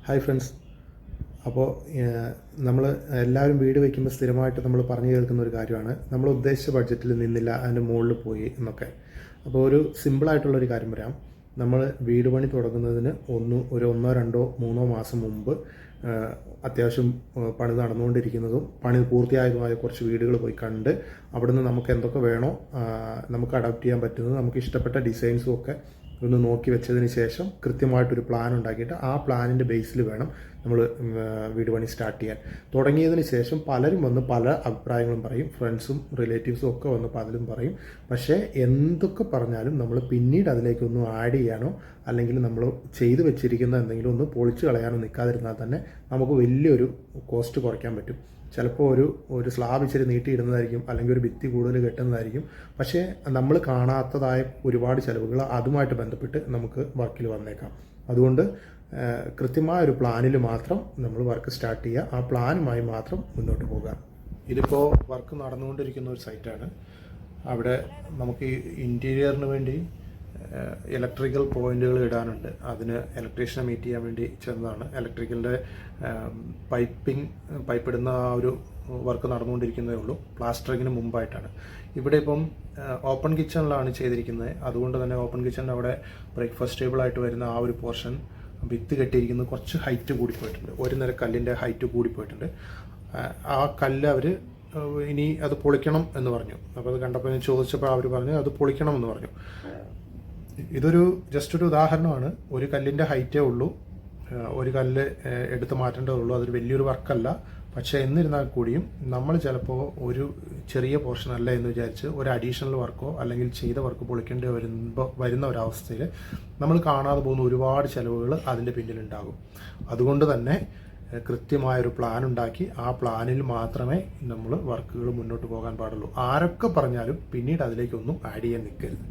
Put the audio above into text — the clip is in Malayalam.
Hi friends. അപ്പോൾ നമ്മൾ എല്ലാവരും വീട് വയ്ക്കുമ്പോൾ സ്ഥിരമായിട്ട് നമ്മൾ പറഞ്ഞു കേൾക്കുന്ന ഒരു കാര്യമാണ് നമ്മൾ ഉദ്ദേശിച്ച ബഡ്ജറ്റിൽ നിന്നില്ല, അതിൻ്റെ മുകളിൽ പോയി എന്നൊക്കെ. അപ്പോൾ ഒരു സിമ്പിളായിട്ടുള്ളൊരു കാര്യം പറയാം. നമ്മൾ വീട് പണി തുടങ്ങുന്നതിന് ഒന്നോ രണ്ടോ മൂന്നോ മാസം മുമ്പ് അത്യാവശ്യം പണി നടന്നുകൊണ്ടിരിക്കുന്നതും പണി പൂർത്തിയായതുമായ കുറച്ച് വീടുകൾ പോയി കണ്ട് അവിടുന്ന് നമുക്ക് എന്തൊക്കെ വേണോ നമുക്ക് അഡാപ്റ്റ് ചെയ്യാൻ പറ്റുന്നത്, നമുക്ക് ഇഷ്ടപ്പെട്ട ഡിസൈൻസും ഒക്കെ ഒന്ന് നോക്കി വെച്ചതിന് ശേഷം കൃത്യമായിട്ടൊരു പ്ലാൻ ഉണ്ടാക്കിയിട്ട് ആ പ്ലാനിൻ്റെ ബേസിൽ വേണം നമ്മൾ വീട് പണി സ്റ്റാർട്ട് ചെയ്യാൻ. തുടങ്ങിയതിന് ശേഷം പലരും വന്ന് പല അഭിപ്രായങ്ങളും പറയും, ഫ്രണ്ട്സും റിലേറ്റീവ്സും ഒക്കെ വന്ന് പലരും പറയും. പക്ഷേ എന്തൊക്കെ പറഞ്ഞാലും നമ്മൾ പിന്നീട് അതിലേക്കൊന്നും ആഡ് ചെയ്യാനോ അല്ലെങ്കിൽ നമ്മൾ ചെയ്തു വെച്ചിരിക്കുന്ന എന്തെങ്കിലും ഒന്ന് പൊളിച്ച് കളയാനോ നിൽക്കാതിരുന്നാൽ തന്നെ നമുക്ക് വലിയൊരു കോസ്റ്റ് കുറയ്ക്കാൻ പറ്റും. ചിലപ്പോൾ ഒരു സ്ലാബ് ഇച്ചിരി നീട്ടിയിടുന്നതായിരിക്കും, അല്ലെങ്കിൽ ഒരു ഭിത്തി കൂടുതൽ കെട്ടുന്നതായിരിക്കും. പക്ഷേ നമ്മൾ കാണാത്തതായ ഒരുപാട് ചിലവുകൾ അതുമായിട്ട് ബന്ധപ്പെട്ട് നമുക്ക് വർക്കിൽ വന്നേക്കാം. അതുകൊണ്ട് കൃത്യമായ ഒരു പ്ലാനിൽ മാത്രം നമ്മൾ വർക്ക് സ്റ്റാർട്ട് ചെയ്യുക, ആ പ്ലാനുമായി മാത്രം മുന്നോട്ട് പോകുക. ഇതിപ്പോൾ വർക്ക് നടന്നുകൊണ്ടിരിക്കുന്ന ഒരു സൈറ്റാണ്. അവിടെ നമുക്ക് ഈ ഇൻറ്റീരിയറിന് വേണ്ടി ഇലക്ട്രിക്കൽ പോയിന്റുകൾ ഇടാനുണ്ട്. അതിന് ഇലക്ട്രീഷ്യനെ മീറ്റ് ചെയ്യാൻ വേണ്ടി ചെന്നതാണ്. ഇലക്ട്രിക്കലിൻ്റെ പൈപ്പ് ഇടുന്ന ആ ഒരു വർക്ക് നടന്നുകൊണ്ടിരിക്കുന്നതേ ഉള്ളൂ. പ്ലാസ്റ്ററിങ്ങിന് മുമ്പായിട്ടാണ്. ഇവിടെ ഇപ്പം ഓപ്പൺ കിച്ചണിലാണ് ചെയ്തിരിക്കുന്നത്. അതുകൊണ്ട് തന്നെ ഓപ്പൺ കിച്ചണിൻ്റെ അവിടെ ബ്രേക്ക്ഫാസ്റ്റ് ടേബിളായിട്ട് വരുന്ന ആ ഒരു പോർഷൻ ഭിത്തി കെട്ടിയിരിക്കുന്നത് കുറച്ച് ഹൈറ്റ് കൂടിപ്പോയിട്ടുണ്ട്. ഒരു നിര കല്ലിൻ്റെ ഹൈറ്റ് കൂടിപ്പോയിട്ടുണ്ട്. ആ കല്ല് അവർ ഇനി അത് പൊളിക്കണം എന്ന് പറഞ്ഞു. അപ്പോൾ അത് കണ്ടപ്പോൾ ഞാൻ ചോദിച്ചപ്പോൾ അവർ പറഞ്ഞു അത് പൊളിക്കണം എന്ന് പറഞ്ഞു. ഇതൊരു ജസ്റ്റ് ഒരു ഉദാഹരണമാണ്. ഒരു കല്ലിൻ്റെ ഹൈറ്റേ ഉള്ളൂ, ഒരു കല്ല് എടുത്ത് മാറ്റേണ്ടതേ ഉള്ളൂ. അതൊരു വലിയൊരു വർക്കല്ല. പക്ഷേ എന്നിരുന്നാൽ കൂടിയും നമ്മൾ ചിലപ്പോൾ ഒരു ചെറിയ പോർഷൻ അല്ല എന്ന് വിചാരിച്ച് ഒരു അഡീഷണൽ വർക്കോ അല്ലെങ്കിൽ ചെയ്ത വർക്ക് പൊളിക്കേണ്ടി വരുന്ന ഒരവസ്ഥയിൽ നമ്മൾ കാണാതെ പോകുന്ന ഒരുപാട് ചിലവുകൾ അതിൻ്റെ പിന്നിലുണ്ടാകും. അതുകൊണ്ട് തന്നെ കൃത്യമായൊരു പ്ലാൻ ഉണ്ടാക്കി ആ പ്ലാനിൽ മാത്രമേ നമ്മൾ വർക്കുകൾ മുന്നോട്ട് പോകാൻ പാടുള്ളൂ. ആരൊക്കെ പറഞ്ഞാലും പിന്നീട് അതിലേക്കൊന്നും ആഡ് ചെയ്യാൻ നിൽക്കരുത്.